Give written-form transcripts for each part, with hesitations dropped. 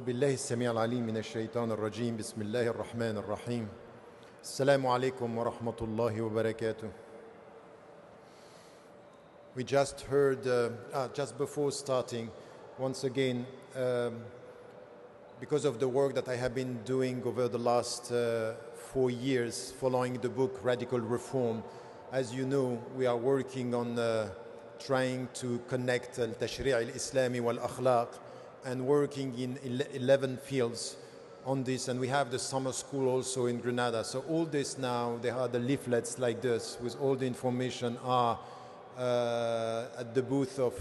أعوذ بالله السميع العليم من الشيطان الرجيم بسم الله الرحمن الرحيم السلام عليكم ورحمة الله وبركاته. We just heard, just before starting, once again, because of the work that I have been doing over the last 4 years following the book Radical Reform, as you know, we are working on trying to connect al-tashri' al-islami wal-akhlaq and working in 11 fields on this, and we have the summer school also in Grenada. So all this now, there are the leaflets like this with all the information are at the booth of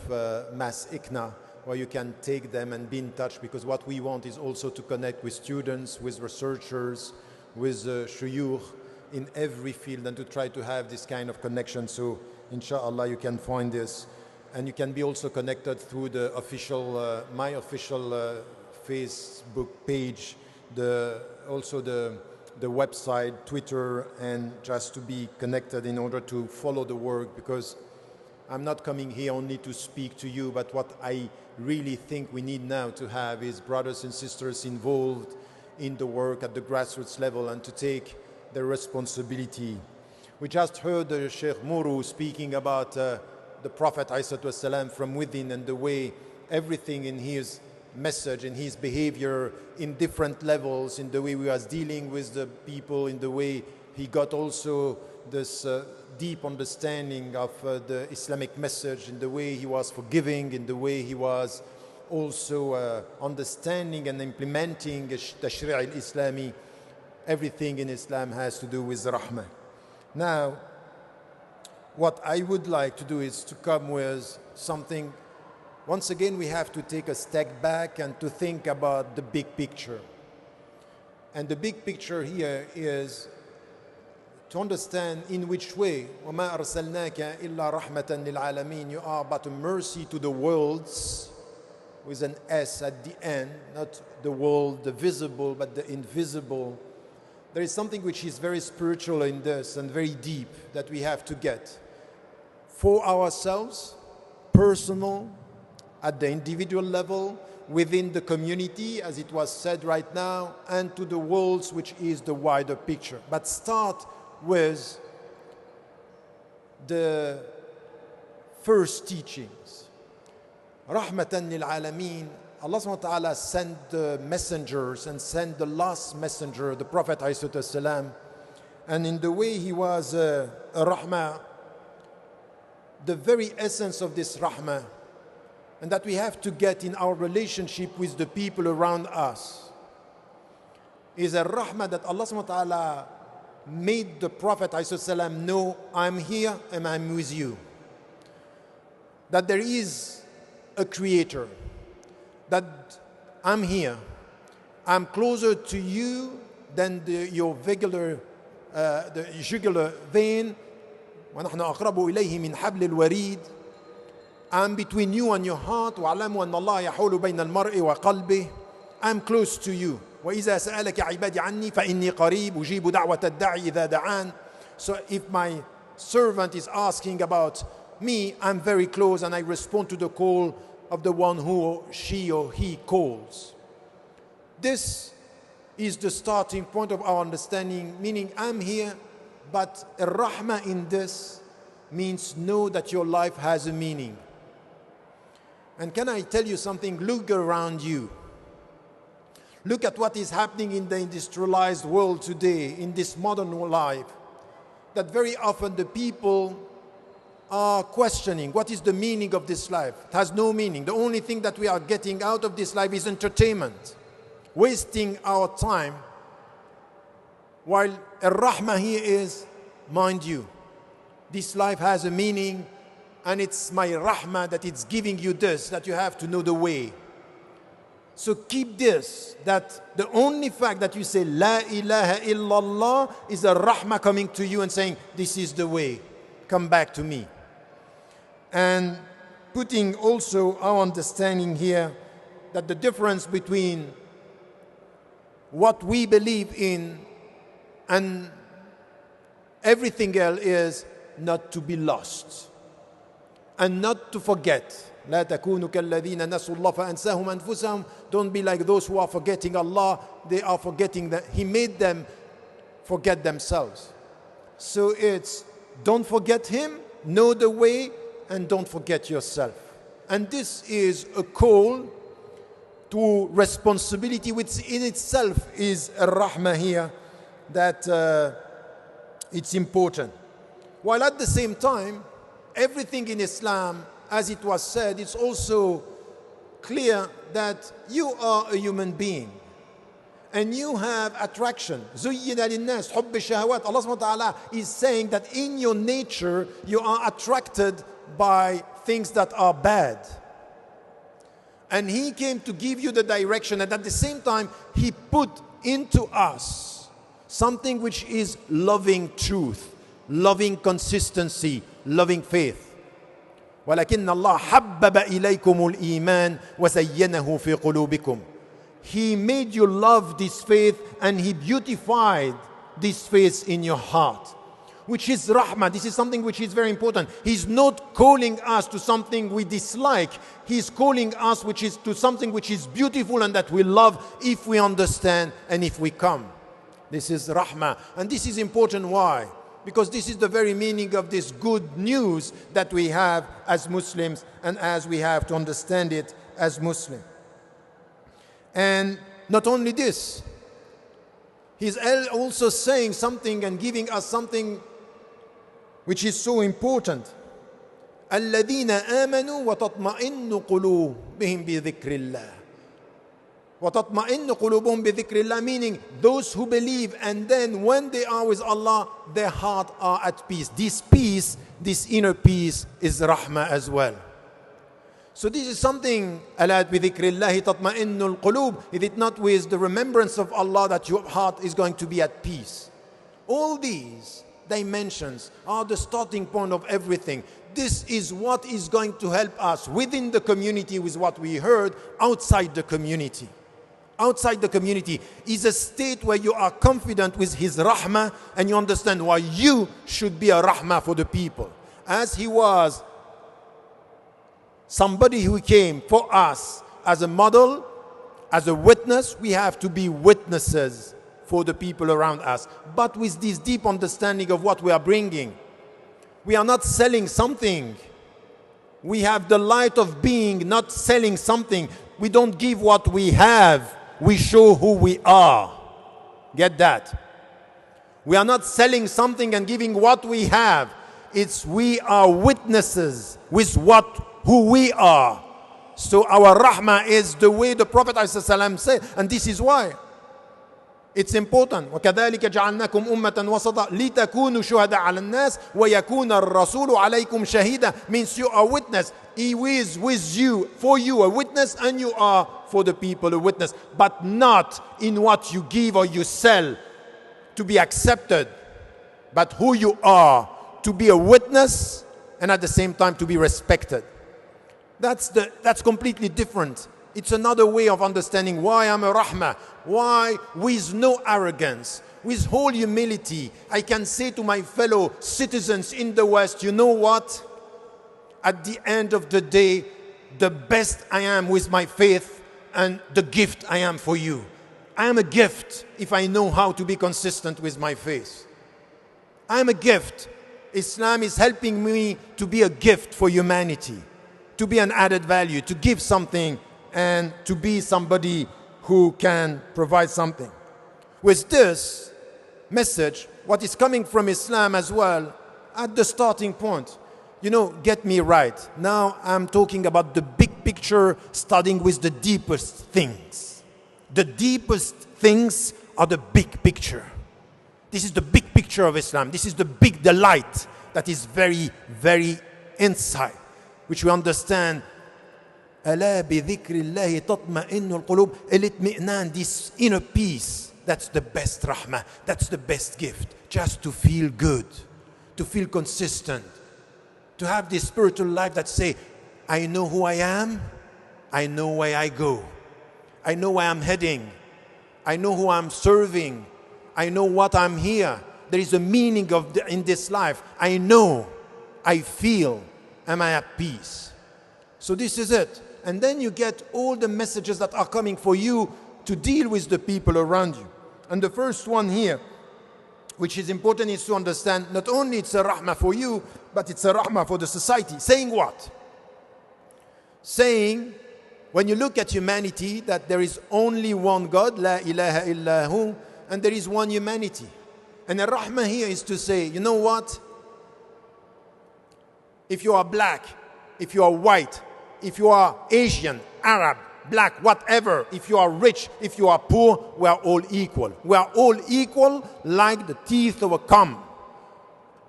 MAS-ICNA, where you can take them and be in touch, because what we want is also to connect with students, with researchers, with shuyukh in every field, and to try to have this kind of connection. So inshallah you can find this, and you can be also connected through the official, my official Facebook page, also the website, Twitter, and just to be connected in order to follow the work, because I'm not coming here only to speak to you, but what I really think we need now to have is brothers and sisters involved in the work at the grassroots level and to take the responsibility. We just heard Sheikh Muru speaking about the Prophet ﷺ from within, and the way everything in his message, in his behavior, in different levels, in the way we was dealing with the people, in the way he got also this deep understanding of the Islamic message, in the way he was forgiving, in the way he was also understanding and implementing the Tashri' al-Islami. Everything in Islam has to do with Rahmah. Now, what I would like to do is to come with something. Once again, we have to take a step back and to think about the big picture. And the big picture here is to understand in which way وَمَا أَرْسَلْنَاكَ إِلَّا رَحْمَةً لِلْعَالَمِينَ, you are but a mercy to the worlds, with an S at the end, not the world, the visible, but the invisible. There is something which is very spiritual in this and very deep that we have to get for ourselves, personal, at the individual level, within the community, as it was said right now, and to the worlds, which is the wider picture. But start with the first teachings. Rahmatan lil'alamin. Allah subhanahu wa ta'ala sent the messengers and sent the last messenger, the Prophet ﷺ, and in the way he was a rahmah, the very essence of this rahmah, and that we have to get in our relationship with the people around us, is a rahmah that Allah subhanahu wa ta'ala made the Prophet ﷺ know, I'm here and I'm with you. That there is a creator, that I'm here, I'm closer to you than your jugular vein. وَنَحْنُ أَقْرَبُ إِلَيْهِ مِنْ حَبْلِ الْوَرِيدِ. I'm between you and your heart. وَاعْلَمُوا أَنَّ اللَّهَ يَحُولُ بَيْنَ الْمَرْءِ وَقَلْبِهِ. I'm close to you. وَإِذَا سَأَلَكَ عِبَادِي عَنِّي فَإِنِّي قَرِيبٌ أُجِيبُ دَعْوَةَ الدَّاعِ إِذَا دَعَانِ. So if my servant is asking about me, I'm very close and I respond to the call of the one who she or he calls. This is the starting point of our understanding, meaning I'm here, but rahmah in this means know that your life has a meaning. And can I tell you something? Look around you. Look at what is happening in the industrialized world today, in this modern life, that very often the people are questioning what is the meaning of this life. It has no meaning. The only thing that we are getting out of this life is entertainment, wasting our time. While ar-rahmah here is, mind you, this life has a meaning, and it's my rahmah that it's giving you this, that you have to know the way. So keep this, that the only fact that you say La ilaha illallah is a rahmah coming to you and saying, this is the way, come back to me. And putting also our understanding here that the difference between what we believe in and everything else is not to be lost and not to forget لا تكونوا كالذين نسوا الله فأنساهم أنفسهم. Don't be like those who are forgetting Allah. They are forgetting that He made them forget themselves. So it's don't forget Him, know the way, and don't forget yourself. And this is a call to responsibility, which in itself is a rahmah here, that it's important. While at the same time, everything in Islam, as it was said, it's also clear that you are a human being and you have attraction. زُيِّنَ لِلنَّاسِ حُبِّ الشَّهَوَاتِ. Allah subhanahu wa ta'ala is saying that in your nature you are attracted by things that are bad. And He came to give you the direction, and at the same time He put into us something which is loving truth, loving consistency, loving faith. ولكن الله حبب إليكم الإيمان وزينه في قلوبكم. He made you love this faith and He beautified this faith in your heart, which is rahmah. This is something which is very important. He's not calling us to something we dislike. He's calling us to something which is beautiful and that we love if we understand and if we come. This is rahmah. And this is important. Why? Because this is the very meaning of this good news that we have as Muslims and as we have to understand it as Muslims. And not only this, He's also saying something and giving us something which is so important. الذين آمنوا وتطمئن قلوبهم بذكر الله. وتطمئن قلوبهم بذكر الله, meaning those who believe and then when they are with Allah, their heart are at peace. This peace, this inner peace is rahmah as well. So this is something, ألا بذكر الله تطمئن القلوب. Is it not with the remembrance of Allah that your heart is going to be at peace? All these dimensions are the starting point of everything. This is what is going to help us within the community with what we heard, outside the community. Outside the community is a state where you are confident with His rahmah and you understand why you should be a rahmah for the people. As He was somebody who came for us as a model, as a witness, we have to be witnesses for the people around us, but with this deep understanding of what we are bringing. We are not selling something. We have the light of being, not selling something. We don't give what we have. We show who we are. Get that? We are not selling something and giving what we have. It's we are witnesses with who we are. So our rahmah is the way the Prophet ﷺ said, and this is why it's important. وَكَذَلِكَ جَعَلْنَاكُمْ أُمَّةً وَسَطًا لِتَكُونُوا شُهَدَاءَ عَلَى النَّاسِ وَيَكُونَ الرَّسُولُ عَلَيْكُمْ شَهِيدًا, means you are a witness. He is with you, for you a witness, and you are for the people a witness, but not in what you give or you sell to be accepted, but who you are to be a witness and at the same time to be respected. That's completely different. It's another way of understanding why I'm a rahmah. Why, with no arrogance, with whole humility, I can say to my fellow citizens in the West, you know what? At the end of the day, the best I am with my faith and the gift I am for you. I am a gift if I know how to be consistent with my faith. I am a gift. Islam is helping me to be a gift for humanity, to be an added value, to give something and to be somebody who can provide something. With this message, what is coming from Islam as well, at the starting point, get me right. Now I'm talking about the big picture, starting with the deepest things. The deepest things are the big picture. This is the big picture of Islam. This is the light that is very, very inside, which we understand. ألا بذكر الله تطمئن القلوب. الاطمئنان, this inner peace, that's the best rahmah, that's the best gift. Just to feel good, to feel consistent, to have this spiritual life that say, I know who I am, I know where I go, I know where I'm heading, I know who I'm serving, I know what I'm here. There is a meaning in this life. I know, I feel, am I at peace? So this is it. And then you get all the messages that are coming for you to deal with the people around you. And the first one here, which is important, is to understand not only it's a rahmah for you, but it's a rahmah for the society. Saying what? Saying, when you look at humanity, that there is only one God, la ilaha illahu, and there is one humanity. And the rahmah here is to say, you know what? If you are black, if you are white, if you are Asian, Arab, black, whatever, if you are rich, if you are poor, we are all equal. We are all equal like the teeth of a comb.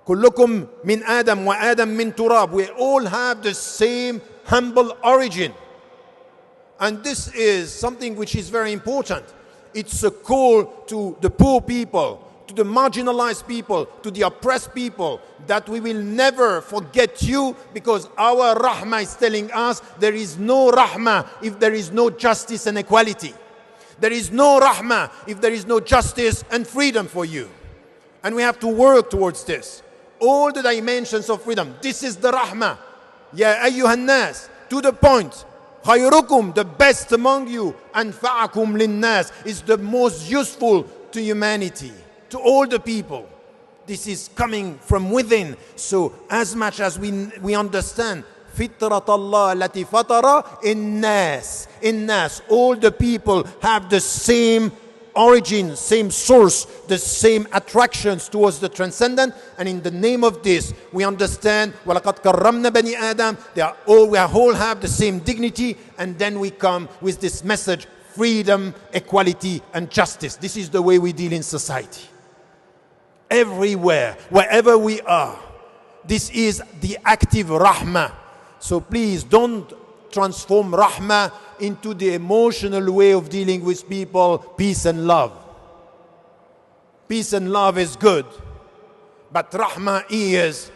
كلكم من آدم وآدم من تراب. We all have the same humble origin. And this is something which is very important. It's a call to the poor people, to the marginalized people, to the oppressed people, that we will never forget you, because our rahmah is telling us there is no rahmah if there is no justice and equality. There is no rahmah if there is no justice and freedom for you. And we have to work towards this. All the dimensions of freedom. This is the rahmah. Ya ayyuhan nas, to the point. Khayrukum, the best among you, anfa'akum linnas, is the most useful to humanity, to all the people. This is coming from within. So as much as we understand fitrat Allah lati fatara in nas, all the people have the same origin, same source, the same attractions towards the transcendent. And in the name of this, we understand وَلَقَدْ كَرَّمْنَا بَنِي آدَمَ, we all have the same dignity. And then we come with this message: freedom, equality, and justice. This is the way we deal in society. Everywhere, wherever we are, this is the active rahmah. So please don't transform rahmah into the emotional way of dealing with people. Peace and love. Peace and love is good, but rahmah is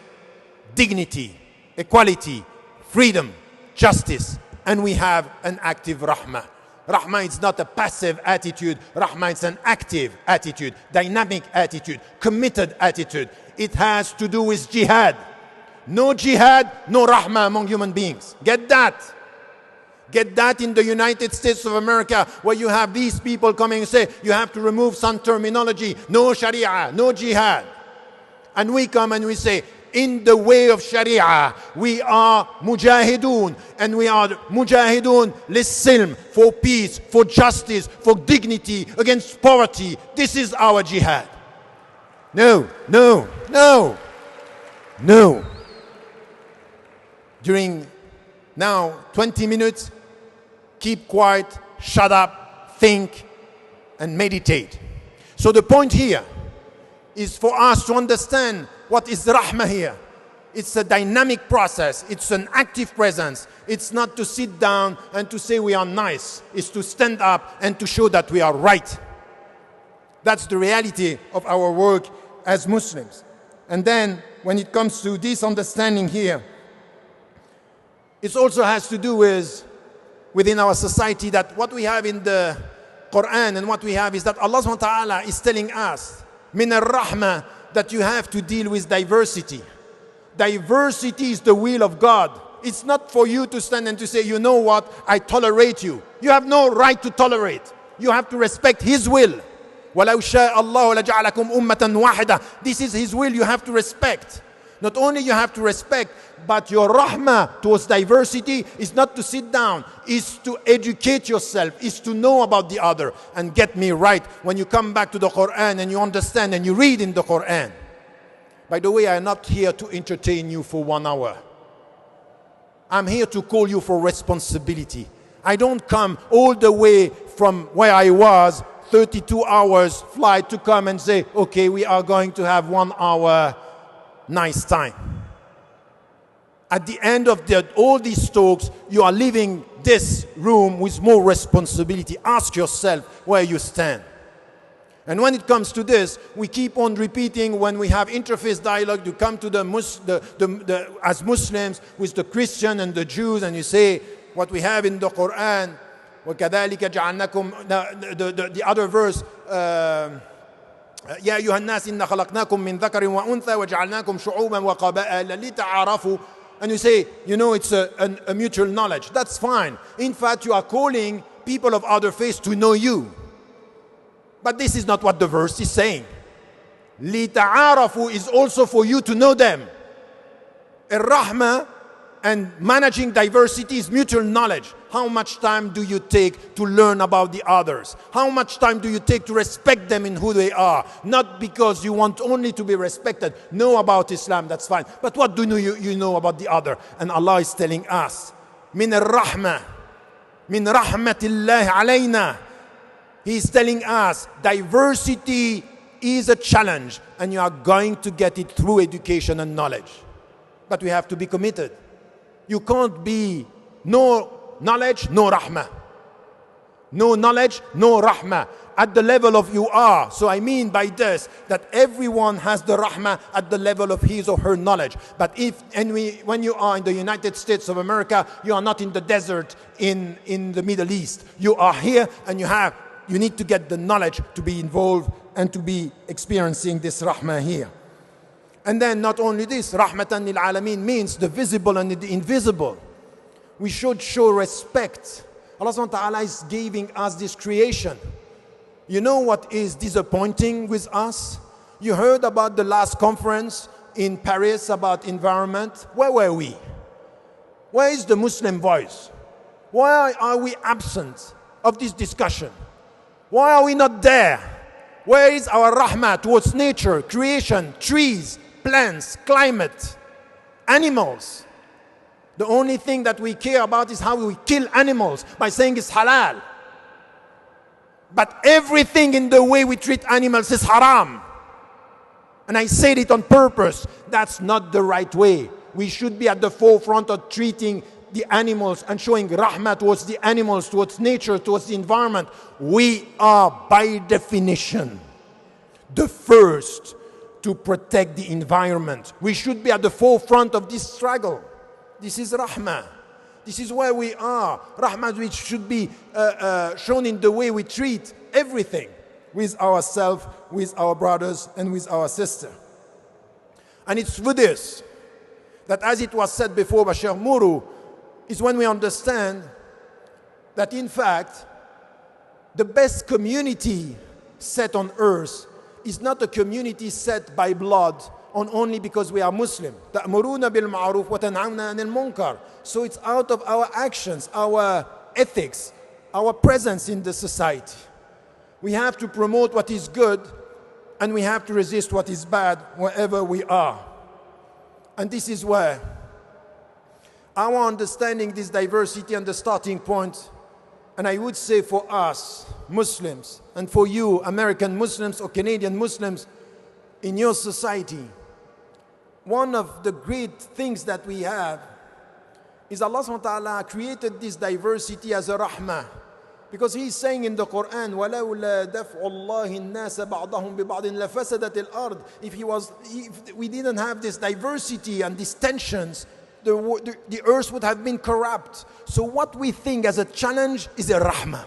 dignity, equality, freedom, justice, and we have an active rahmah. Rahmah is not a passive attitude. Rahmah is an active attitude, dynamic attitude, committed attitude. It has to do with jihad. No jihad, no rahmah among human beings. Get that. Get that in the United States of America, where you have these people coming and say, you have to remove some terminology. No sharia, no jihad. And we come and we say, in the way of sharia, we are mujahidun, and we are mujahidun lis-silm, for peace, for justice, for dignity, against poverty. This is our jihad. No, no, no, no. During now 20 minutes, keep quiet, shut up, think, and meditate. So the point here is for us to understand what is rahmah here. It's a dynamic process. It's an active presence. It's not to sit down and to say we are nice. It's to stand up and to show that we are right. That's the reality of our work as Muslims. And then when it comes to this understanding here, it also has to do with within our society, that what we have in the Quran and what we have is that Allah subhanahu wa ta'ala is telling us min ar-rahmah, that you have to deal with diversity. Diversity is the will of God. It's not for you to stand and to say, you know what, I tolerate you. You have no right to tolerate. You have to respect His will. وَلَوْ شَاءَ اللَّهُ لَجَعَلَكُمْ أُمَّةً وَاحِدَةً. This is His will, you have to respect. Not only you have to respect, but your rahmah towards diversity is not to sit down, is to educate yourself, is to know about the other. And get me right, when you come back to the Quran and you understand and you read in the Quran. By the way, I am not here to entertain you for 1 hour. I'm here to call you for responsibility. I don't come all the way from where I was, 32 hours flight, to come and say, okay, we are going to have 1 hour nice time. At the end of all these talks, you are leaving this room with more responsibility. Ask yourself where you stand. And when it comes to this, we keep on repeating when we have interfaith dialogue to come to as Muslims with the Christian and the Jews, and you say what we have in the Quran, وَكَذَلِكَ جَعَلْنَاكُمْ, the other verse, يا أيها الناس إنا خلقناكم من ذكر وأنثى وجعلناكم شعوبا وقبائل لتعارفوا. And you say, you know, it's a mutual knowledge. That's fine. In fact, you are calling people of other faiths to know you. But this is not what the verse is saying. لِتَعَارَفُوا is also for you to know them. Rahmah and managing diversity is mutual knowledge. How much time do you take to learn about the others? How much time do you take to respect them in who they are? Not because you want only to be respected. Know about Islam, that's fine. But what do you know about the other? And Allah is telling us, min al-rahmah, min rahmatillahi alayna. He is telling us, diversity is a challenge, and you are going to get it through education and knowledge. But we have to be committed. You can't be no knowledge, no rahmah. No knowledge, no rahmah. At the level of you are. So I mean by this, that everyone has the rahmah at the level of his or her knowledge. But when you are in the United States of America, you are not in the desert in the Middle East. You are here, and you need to get the knowledge to be involved and to be experiencing this rahmah here. And then not only this, rahmatan lil'alameen means the visible and the invisible. We should show respect. Allah subhanahu wa ta'ala is giving us this creation. You know what is disappointing with us? You heard about the last conference in Paris about environment. Where were we? Where is the Muslim voice? Why are we absent of this discussion? Why are we not there? Where is our rahmah towards nature, creation, trees, plants, climate, animals? The only thing that we care about is how we kill animals by saying it's halal. But everything in the way we treat animals is haram. And I said it on purpose. That's not the right way. We should be at the forefront of treating the animals and showing rahmah towards the animals, towards nature, towards the environment. We are, by definition, the first to protect the environment. We should be at the forefront of this struggle. This is rahmah. This is where we are. Rahmah, which should be shown in the way we treat everything with ourselves, with our brothers, and with our sister. And it's for this that, as it was said before by Sheikh Muru, is when we understand that in fact the best community set on earth is not a community set by blood on only because we are Muslim. تَأْمُرُونَ بِالْمَعْرُوفِ وَتَنْهَوْنَ عَنِ الْمُنْكَرِ. So it's out of our actions, our ethics, our presence in the society. We have to promote what is good, and we have to resist what is bad wherever we are. And this is where our understanding this diversity and the starting point, and I would say for us Muslims, and for you American Muslims or Canadian Muslims in your society, one of the great things that we have is Allah subhanahu wa ta'ala created this diversity as a rahmah. Because He is saying in the Quran, وَلَوْلَا دَفْعُ اللَّهِ النَّاسَ بَعْضَهُمْ بِبَعْضٍ لَفَسَدَتِ الْأَرْضِ. If we didn't have this diversity and these tensions, the earth would have been corrupt. So what we think as a challenge is a rahmah.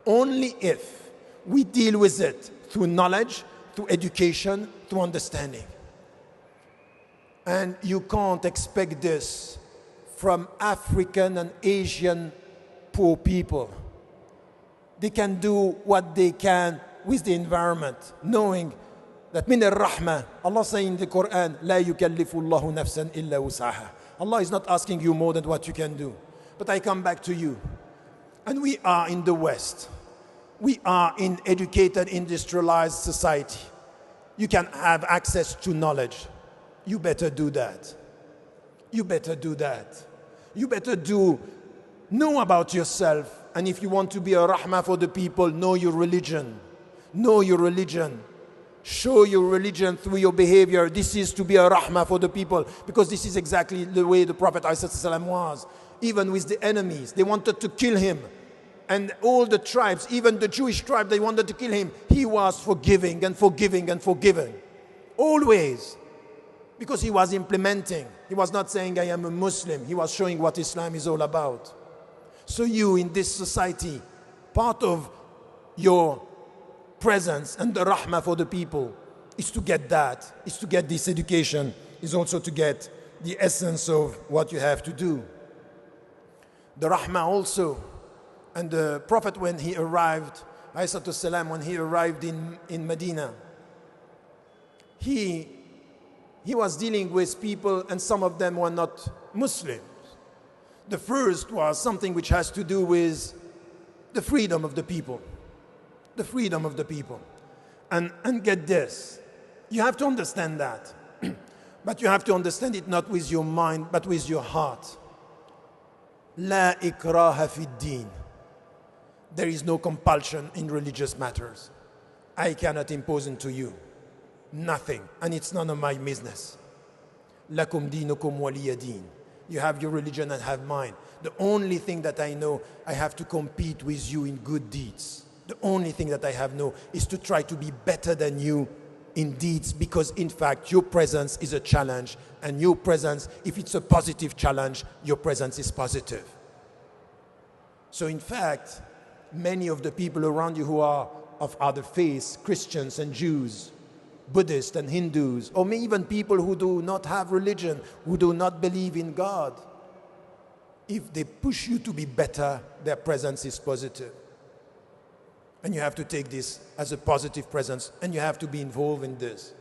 Only if we deal with it through knowledge, through education, through understanding. And you can't expect this from African and Asian poor people. They can do what they can with the environment, knowing that min al-rahmah, Allah saying in the Quran, لا يكلف الله نفسا إلا وسعها. Allah is not asking you more than what you can do. But I come back to you. And we are in the West. We are in educated, industrialized society. You can have access to knowledge. You better do that. You better do that. You better know about yourself. And if you want to be a rahmah for the people, know your religion. Know your religion. Show your religion through your behavior. This is to be a rahmah for the people, because this is exactly the way the Prophet ﷺ was. Even with the enemies, they wanted to kill him. And all the tribes, even the Jewish tribe, they wanted to kill him. He was forgiving and forgiving and forgiving. Always. Because he was implementing. He was not saying, I am a Muslim. He was showing what Islam is all about. So you in this society, part of your presence and the rahmah for the people is to get that, is to get this education, is also to get the essence of what you have to do. The Rahmah also, and the Prophet when he arrived, ﷺ, when he arrived in Medina, he was dealing with people and some of them were not Muslims. The first was something which has to do with the freedom of the people. The freedom of the people. And get this, you have to understand that. But you have to understand it not with your mind, but with your heart. La ikraha fi din. There is no compulsion in religious matters. I cannot impose into you nothing, and it's none of my business. Lakum dinukum waliya din. You have your religion and have mine. The only thing that I know, I have to compete with you in good deeds. The only thing that I have know is to try to be better than you in deeds, because in fact your presence is a challenge, and your presence, if it's a positive challenge, your presence is positive. So in fact, many of the people around you who are of other faiths, Christians and Jews, Buddhists and Hindus, or even people who do not have religion, who do not believe in God, if they push you to be better, their presence is positive. And you have to take this as a positive presence, and you have to be involved in this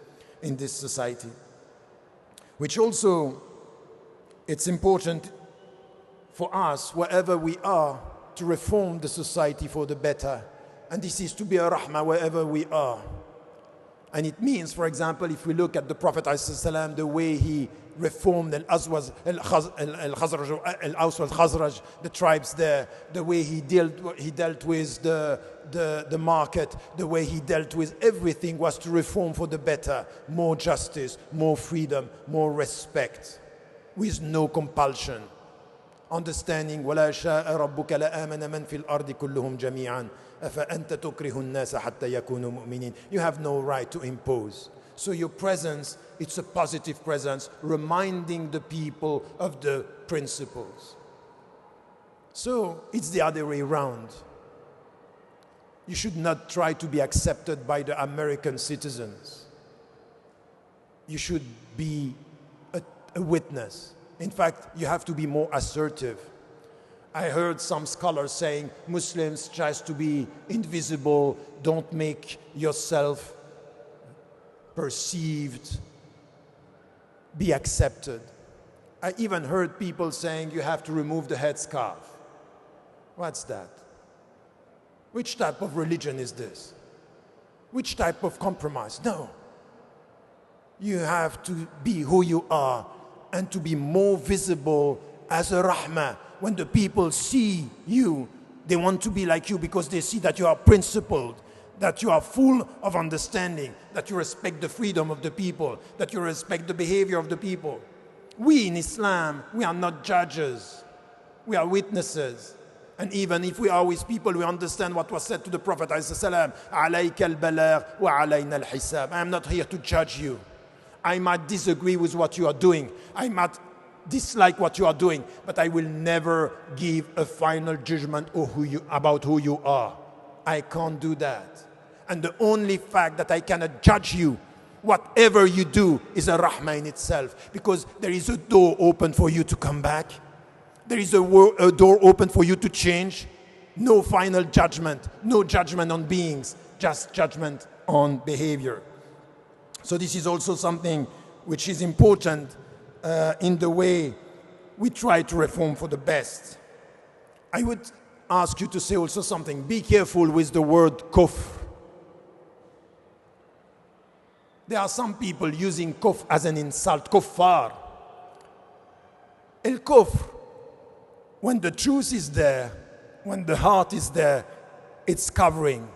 society. Which also, it's important for us, wherever we are, to reform the society for the better. And this is to be a rahmah wherever we are. And it means, for example, if we look at the Prophet ﷺ, the way he reformed Al-Aws wal-Khazraj, the tribes there, the way he dealt with the market, the way he dealt with everything was to reform for the better, more justice, more freedom, more respect, with no compulsion. Understanding, وَلَا شَاءَ رَبُّكَ لَآمَنَ مَنْ فِي الْأَرْضِ كُلُّهُمْ جَمِيعًا أَفَأَنْتَ تُكْرِهُ النَّاسَ حَتَّى يَكُونُوا مُؤْمِنِينَ. You have no right to impose. So your presence, it's a positive presence, reminding the people of the principles. So it's the other way around. You should not try to be accepted by the American citizens. You should be a witness. In fact, you have to be more assertive. I heard some scholars saying Muslims try to be invisible, don't make yourself perceived, be accepted. I even heard people saying you have to remove the headscarf. What's that? Which type of religion is this? Which type of compromise? No. You have to be who you are and to be more visible as a rahmah. When the people see you, they want to be like you because they see that you are principled, that you are full of understanding, that you respect the freedom of the people, that you respect the behavior of the people. We in Islam, we are not judges. We are witnesses. And even if we are with people, we understand what was said to the Prophet ﷺ, عَلَيْكَ الْبَلَاغُ وَعَلَيْنَا الْحِسَابِ. I am not here to judge you. I might disagree with what you are doing. I might dislike what you are doing, but I will never give a final judgment about who you are. I can't do that. And the only fact that I cannot judge you, whatever you do, is a rahmah in itself, because there is a door open for you to come back. There is a door open for you to change. No final judgment, no judgment on beings, just judgment on behavior. So this is also something which is important in the way we try to reform for the best. I would ask you to say also something. Be careful with the word kufr. There are some people using kufr as an insult, kuffar. El-kufr, when the truth is there, when the heart is there, it's covering.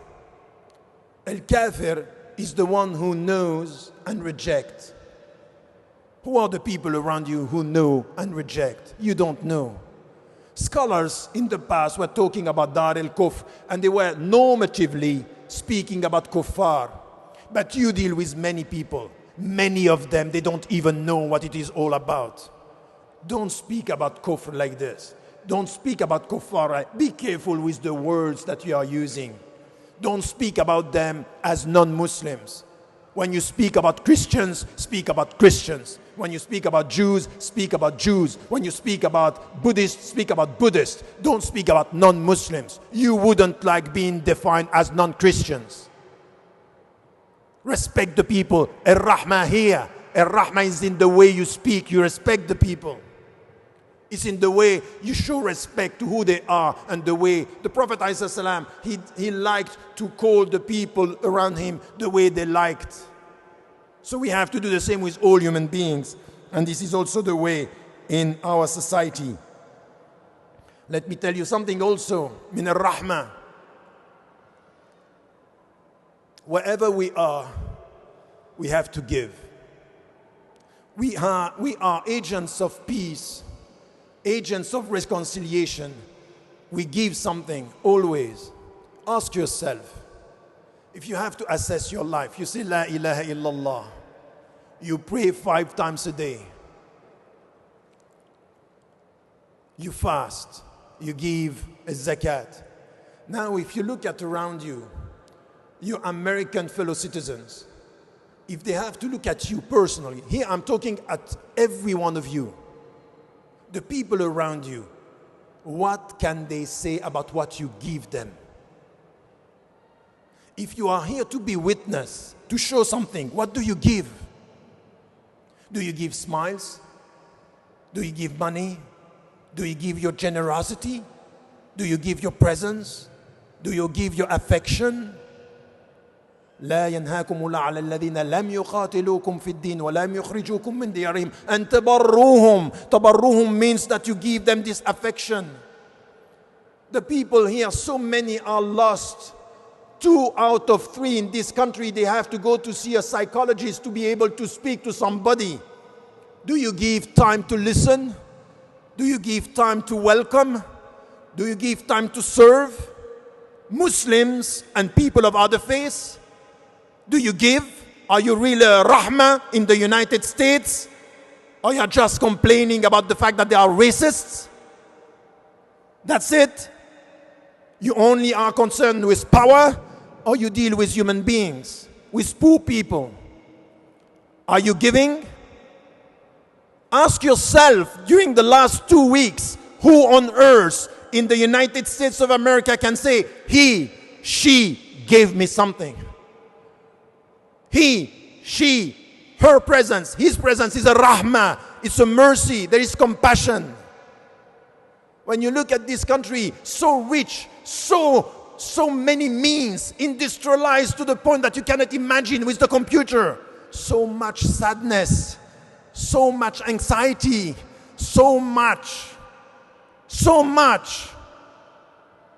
El-kafir is the one who knows and rejects. Who are the people around you who know and reject? You don't know. Scholars in the past were talking about Dar el-Kufr, and they were normatively speaking about kuffar. But you deal with many people. Many of them, they don't even know what it is all about. Don't speak about kufr like this. Don't speak about kuffar. Be careful with the words that you are using. Don't speak about them as non-Muslims. When you speak about Christians, speak about Christians. When you speak about Jews, speak about Jews. When you speak about Buddhists, speak about Buddhists. Don't speak about non-Muslims. You wouldn't like being defined as non-Christians. Respect the people. Ar-Rahma here. Ar-Rahma is in the way you speak. You respect the people. It's in the way you show respect to who they are, and the way the Prophet ﷺ, he liked to call the people around him the way they liked. So we have to do the same with all human beings. And this is also the way in our society. Let me tell you something also. Min ar-Rahma. Wherever we are, we have to give. We are agents of peace, agents of reconciliation. We give something always. Ask yourself, if you have to assess your life, you say La ilaha illallah, you pray 5 times a day, you fast, you give a zakat. Now if you look at around you, your American fellow citizens, if they have to look at you personally, here I'm talking at every one of you, the people around you, what can they say about what you give them? If you are here to be witness, to show something, what do you give? Do you give smiles? Do you give money? Do you give your generosity? Do you give your presence? Do you give your affection? لا ينهاكم الله على الذين لم يقاتلوكم في الدين ولم يخرجوكم من ديارهم أن تبروهم. تبروهم means that you give them this affection. The people here, so many are lost. 2 out of 3 in this country, they have to go to see a psychologist to be able to speak to somebody. Do you give time to listen? Do you give time to welcome? Do you give time to serve Muslims and people of other faiths? Do you give? Are you really a Rahma in the United States? Or you are just complaining about the fact that they are racists? That's it? You only are concerned with power, or you deal with human beings, with poor people? Are you giving? Ask yourself, during the last 2 weeks, who on earth in the United States of America can say, he, she gave me something? He, she, her presence, his presence is a rahmah, it's a mercy, there is compassion. When you look at this country, so rich, so many means, industrialized to the point that you cannot imagine with the computer, so much sadness, so much anxiety, so much.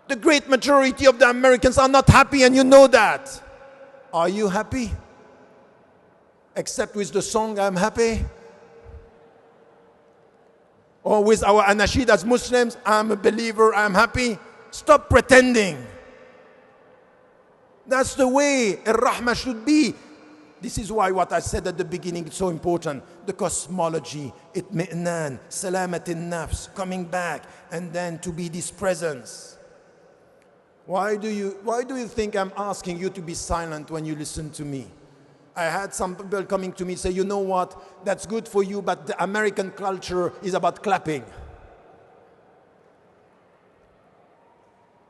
The great majority of the Americans are not happy, and you know that. Are you happy? Except with the song, I'm happy? Or with our anashid as Muslims, I'm a believer, I'm happy? Stop pretending. That's the way Ar-Rahma should be. This is why what I said at the beginning is so important. The cosmology, itmi'nan, salamat nafs, coming back, and then to be this presence. Why do you think I'm asking you to be silent when you listen to me? I had some people coming to me say, you know what, that's good for you, but the American culture is about clapping.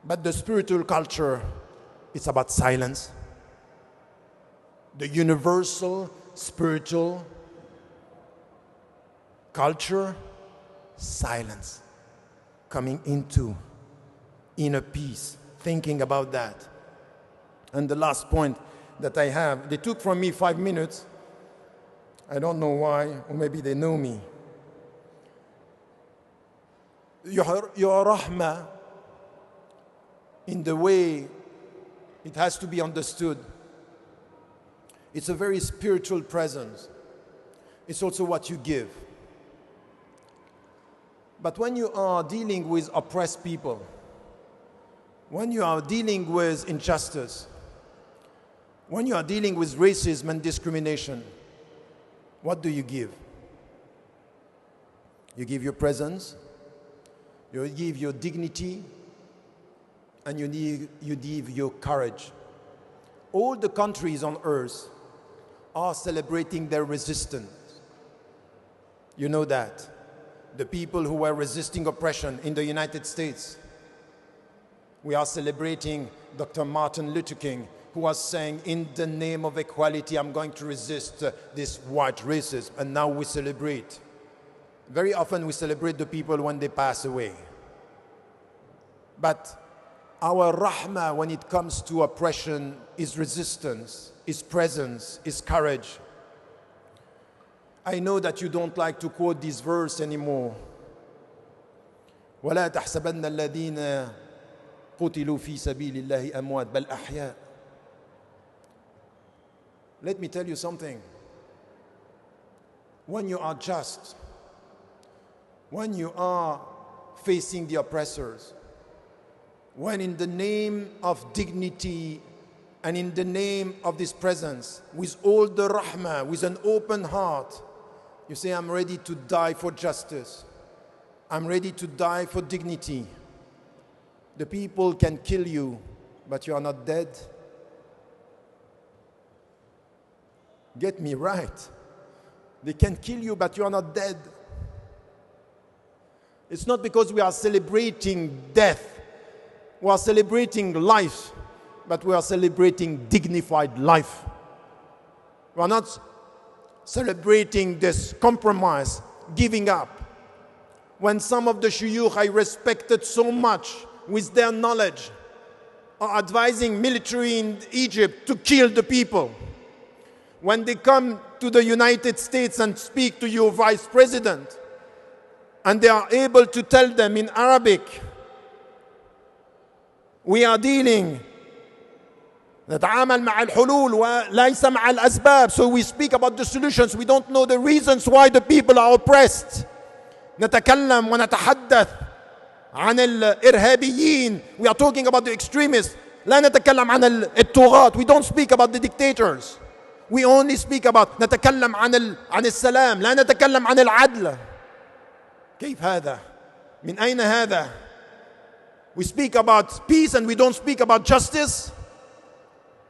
But the spiritual culture, it's about silence. The universal spiritual culture, silence. Coming into inner peace, thinking about that. And the last point that I have, they took from me 5 minutes. I don't know why, or maybe they know me. Your rahmah, in the way it has to be understood, it's a very spiritual presence. It's also what you give. But when you are dealing with oppressed people, when you are dealing with injustice, when you are dealing with racism and discrimination, what do you give? You give your presence, you give your dignity, and you give your courage. All the countries on earth are celebrating their resistance. You know that. The people who were resisting oppression in the United States. We are celebrating Dr. Martin Luther King, who was saying, in the name of equality, I'm going to resist this white racism. And now we celebrate. Very often we celebrate the people when they pass away. But our rahmah when it comes to oppression is resistance, is presence, is courage. I know that you don't like to quote this verse anymore. وَلَا تَحْسَبَنَّ الَّذِينَ قُتِلُوا فِي سَبِيلِ اللَّهِ أَمْوَاتٍ بَلْ أَحْيَاءٌ. Let me tell you something. When you are just, when you are facing the oppressors, when in the name of dignity and in the name of this presence, with all the rahmah, with an open heart, you say, I'm ready to die for justice. I'm ready to die for dignity. The people can kill you, but you are not dead. Get me right. They can kill you, but you are not dead. It's not because we are celebrating death. We are celebrating life, but we are celebrating dignified life. We are not celebrating this compromise, giving up. When some of the shuyukh I respected so much with their knowledge are advising military in Egypt to kill the people, when they come to the United States and speak to your vice president, and they are able to tell them in Arabic, we are dealing نتعامل مع الحلول وليس مع الأسباب. So we speak about the solutions. We don't know the reasons why the people are oppressed. نتكلم ونتحدث عن الإرهابيين. We are talking about the extremists. لا نتكلم عن الطغاة. We don't speak about the dictators. We only speak about نتكلم عن السلام. لا نتكلم عن العدل. كيف هذا؟ من أين هذا؟ We speak about peace and we don't speak about justice.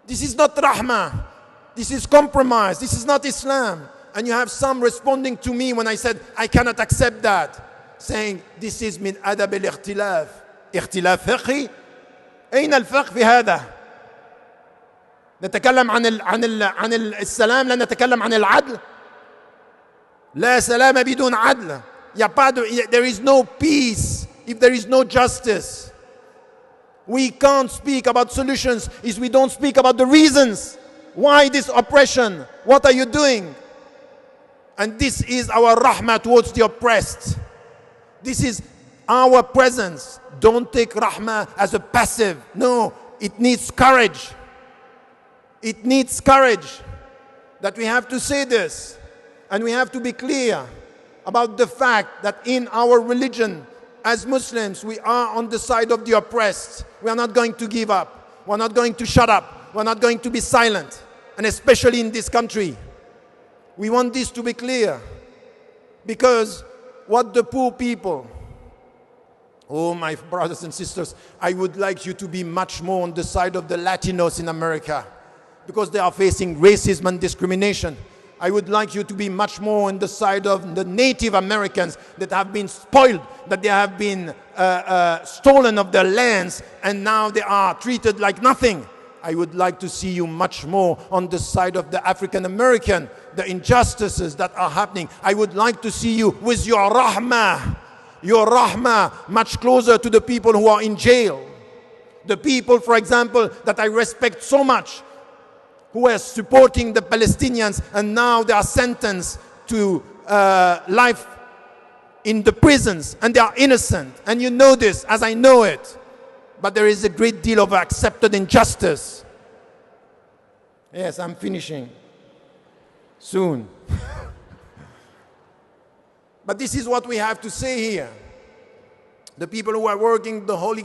This is not rahmah. This is compromise. This is not Islam. And you have some responding to me when I said, I cannot accept that. Saying, this is من أدب الاختلاف. اختلاف فقهي. أين الفقه في هذا؟ نتكلم عن السلام، لا نتكلم عن العدل. لا سلام بدون عدل. There is no peace if there is no justice. We can't speak about solutions if we don't speak about the reasons. Why this oppression? What are you doing? And this is our rahmah towards the oppressed. This is our presence. Don't take rahmah as a passive. No, it needs courage. It needs courage that we have to say this. And we have to be clear about the fact that in our religion, as Muslims, we are on the side of the oppressed. We are not going to give up. We are not going to shut up. We are not going to be silent. And especially in this country. We want this to be clear. Because what the poor people, oh my brothers and sisters, I would like you to be much more on the side of the Latinos in America. Because they are facing racism and discrimination. I would like you to be much more on the side of the Native Americans that have been spoiled, that they have been stolen of their lands, and now they are treated like nothing. I would like to see you much more on the side of the African American, the injustices that are happening. I would like to see you with your rahmah much closer to the people who are in jail. The people, for example, that I respect so much, who were supporting the Palestinians, and now they are sentenced to life in the prisons, and they are innocent. And you know this, as I know it. But there is a great deal of accepted injustice. Yes, I'm finishing soon. But this is what we have to say here. The people who are working the Holy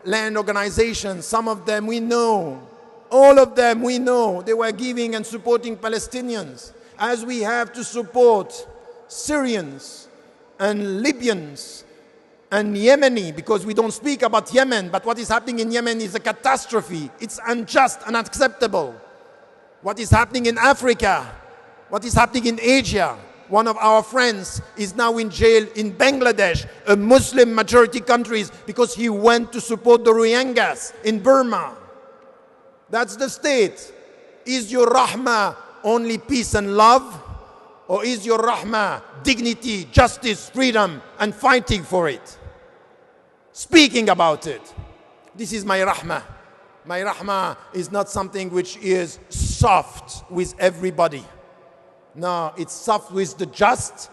Land Organization, some of them we know. All of them we know, they were giving and supporting Palestinians, as we have to support Syrians and Libyans and Yemeni, because we don't speak about Yemen, but what is happening in Yemen is a catastrophe. It's unjust and unacceptable. What is happening in Africa, what is happening in Asia, One of our friends is now in jail in Bangladesh, a Muslim majority country, because he went to support the Rohingyas in Burma. That's the state. Is your Rahmah only peace and love? Or is your Rahmah dignity, justice, freedom, and fighting for it? Speaking about it. This is my Rahmah. My Rahmah is not something which is soft with everybody. No, it's soft with the just.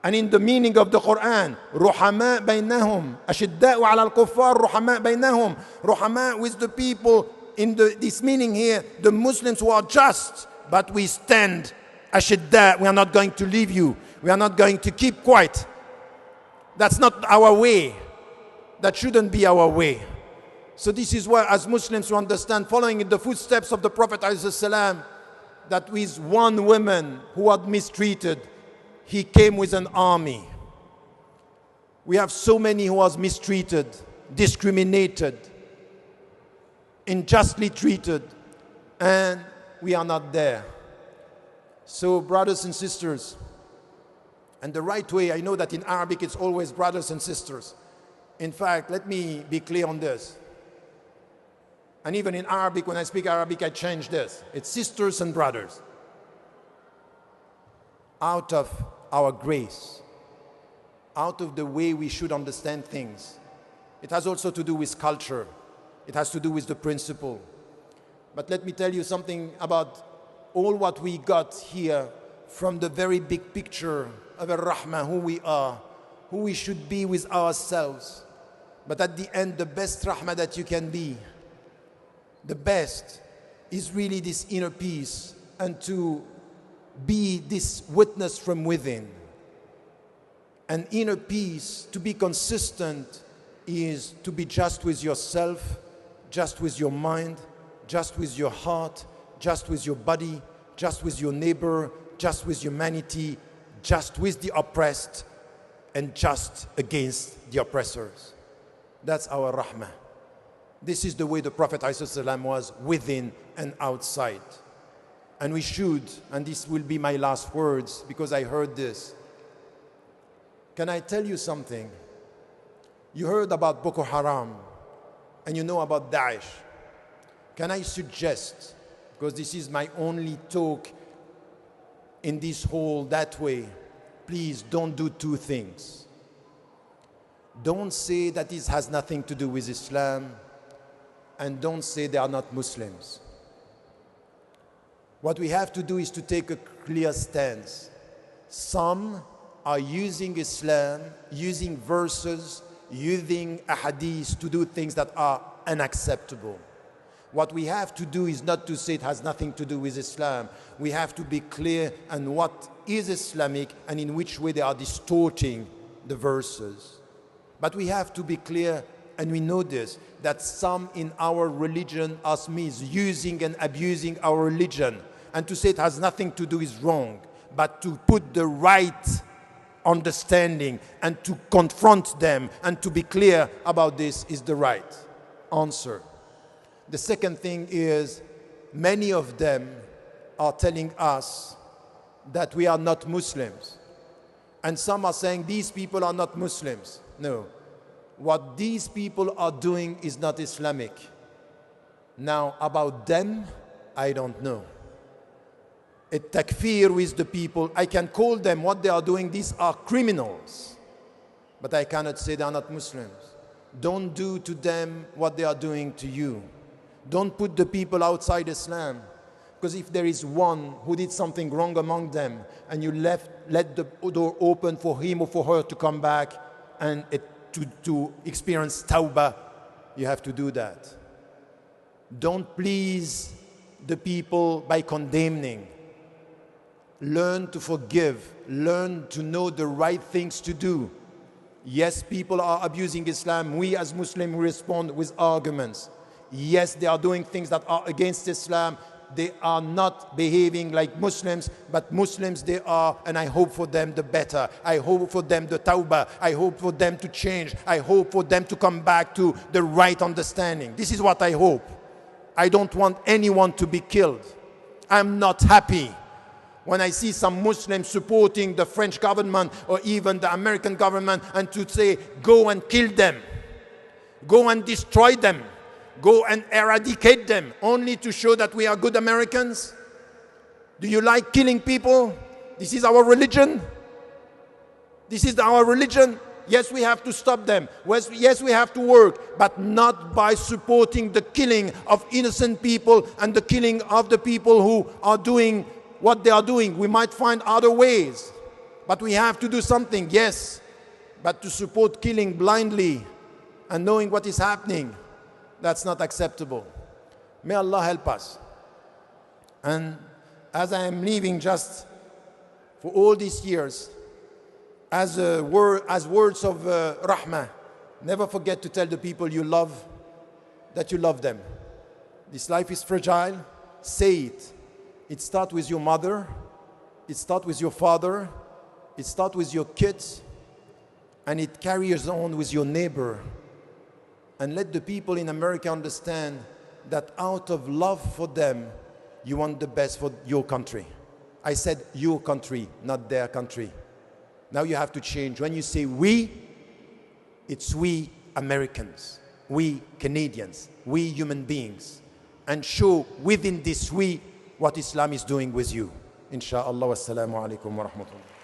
And in the meaning of the Quran, رُحَمَاء بَيْنَهُمْ أَشِدَّاءُ عَلَى الْكُفَّارِ رُحَمَاء بَيْنَهُمْ. Ruhama with the people, in this meaning here, the Muslims who are just, but we stand ashidda. We are not going to leave you. We are not going to keep quiet. That's not our way. That shouldn't be our way. So this is why, as Muslims, we understand, following in the footsteps of the Prophet ﷺ, that with one woman who was mistreated, he came with an army. We have so many who was mistreated, discriminated, unjustly treated, and we are not there. So brothers and sisters, and the right way, I know that in Arabic it's always brothers and sisters. In fact, let me be clear on this. And even in Arabic, when I speak Arabic, I change this. It's sisters and brothers. Out of our grace, out of the way we should understand things. It has also to do with culture. It has to do with the principle. But let me tell you something about all what we got here from the very big picture of Ar-Rahmah, who we are, who we should be with ourselves. But at the end, the best Rahmah that you can be, the best, is really this inner peace, and to be this witness from within. And inner peace, to be consistent, is to be just with yourself, just with your mind, just with your heart, just with your body, just with your neighbor, just with humanity, just with the oppressed, and just against the oppressors. That's our Rahmah. This is the way the Prophet ﷺ was, within and outside. And we should, and this will be my last words because I heard this. Can I tell you something? You heard about Boko Haram and you know about Daesh. Can I suggest, because this is my only talk in this hall that way, please don't do two things. Don't say that this has nothing to do with Islam, and don't say they are not Muslims. What we have to do is to take a clear stance. Some are using Islam, using verses, using ahadith to do things that are unacceptable. What we have to do is not to say it has nothing to do with Islam. We have to be clear on what is Islamic and in which way they are distorting the verses. But we have to be clear, and we know this, that some in our religion are misusing and abusing our religion. And to say it has nothing to do is wrong. But to put the right understanding and to confront them and to be clear about this is the right answer. The second thing is, many of them are telling us that we are not Muslims. And some are saying these people are not Muslims. No. What these people are doing is not Islamic. Now, about them, I don't know. A takfir with the people, I can call them what they are doing, these are criminals. But I cannot say they are not Muslims. Don't do to them what they are doing to you. Don't put the people outside Islam. Because if there is one who did something wrong among them and you let the door open for him or for her to come back and to experience tawbah, you have to do that. Don't please the people by condemning. Learn to forgive. Learn to know the right things to do. Yes, people are abusing Islam. We as Muslims respond with arguments. Yes, they are doing things that are against Islam. They are not behaving like Muslims, but Muslims they are, and I hope for them the better. I hope for them the tawbah. I hope for them to change. I hope for them to come back to the right understanding. This is what I hope. I don't want anyone to be killed. I'm not happy When I see some Muslims supporting the French government or even the American government and to say, go and kill them, go and destroy them, go and eradicate them, only to show that we are good Americans? Do you like killing people? This is our religion? This is our religion? Yes, we have to stop them. Yes, we have to work, but not by supporting the killing of innocent people and the killing of the people who are doing what they are doing. We might find other ways, but we have to do something, yes. But to support killing blindly and knowing what is happening, that's not acceptable. May Allah help us. And as I am leaving, just for all these years, as words of Rahmah, never forget to tell the people you love that you love them. This life is fragile. Say it. It starts with your mother. It starts with your father. It starts with your kids. And it carries on with your neighbor. And let the people in America understand that out of love for them, you want the best for your country. I said your country, not their country. Now you have to change. When you say we, it's we Americans, we Canadians, we human beings. And show within this we what Islam is doing with you. Insha'Allah. Wassalamu alaikum wa rahmatullah.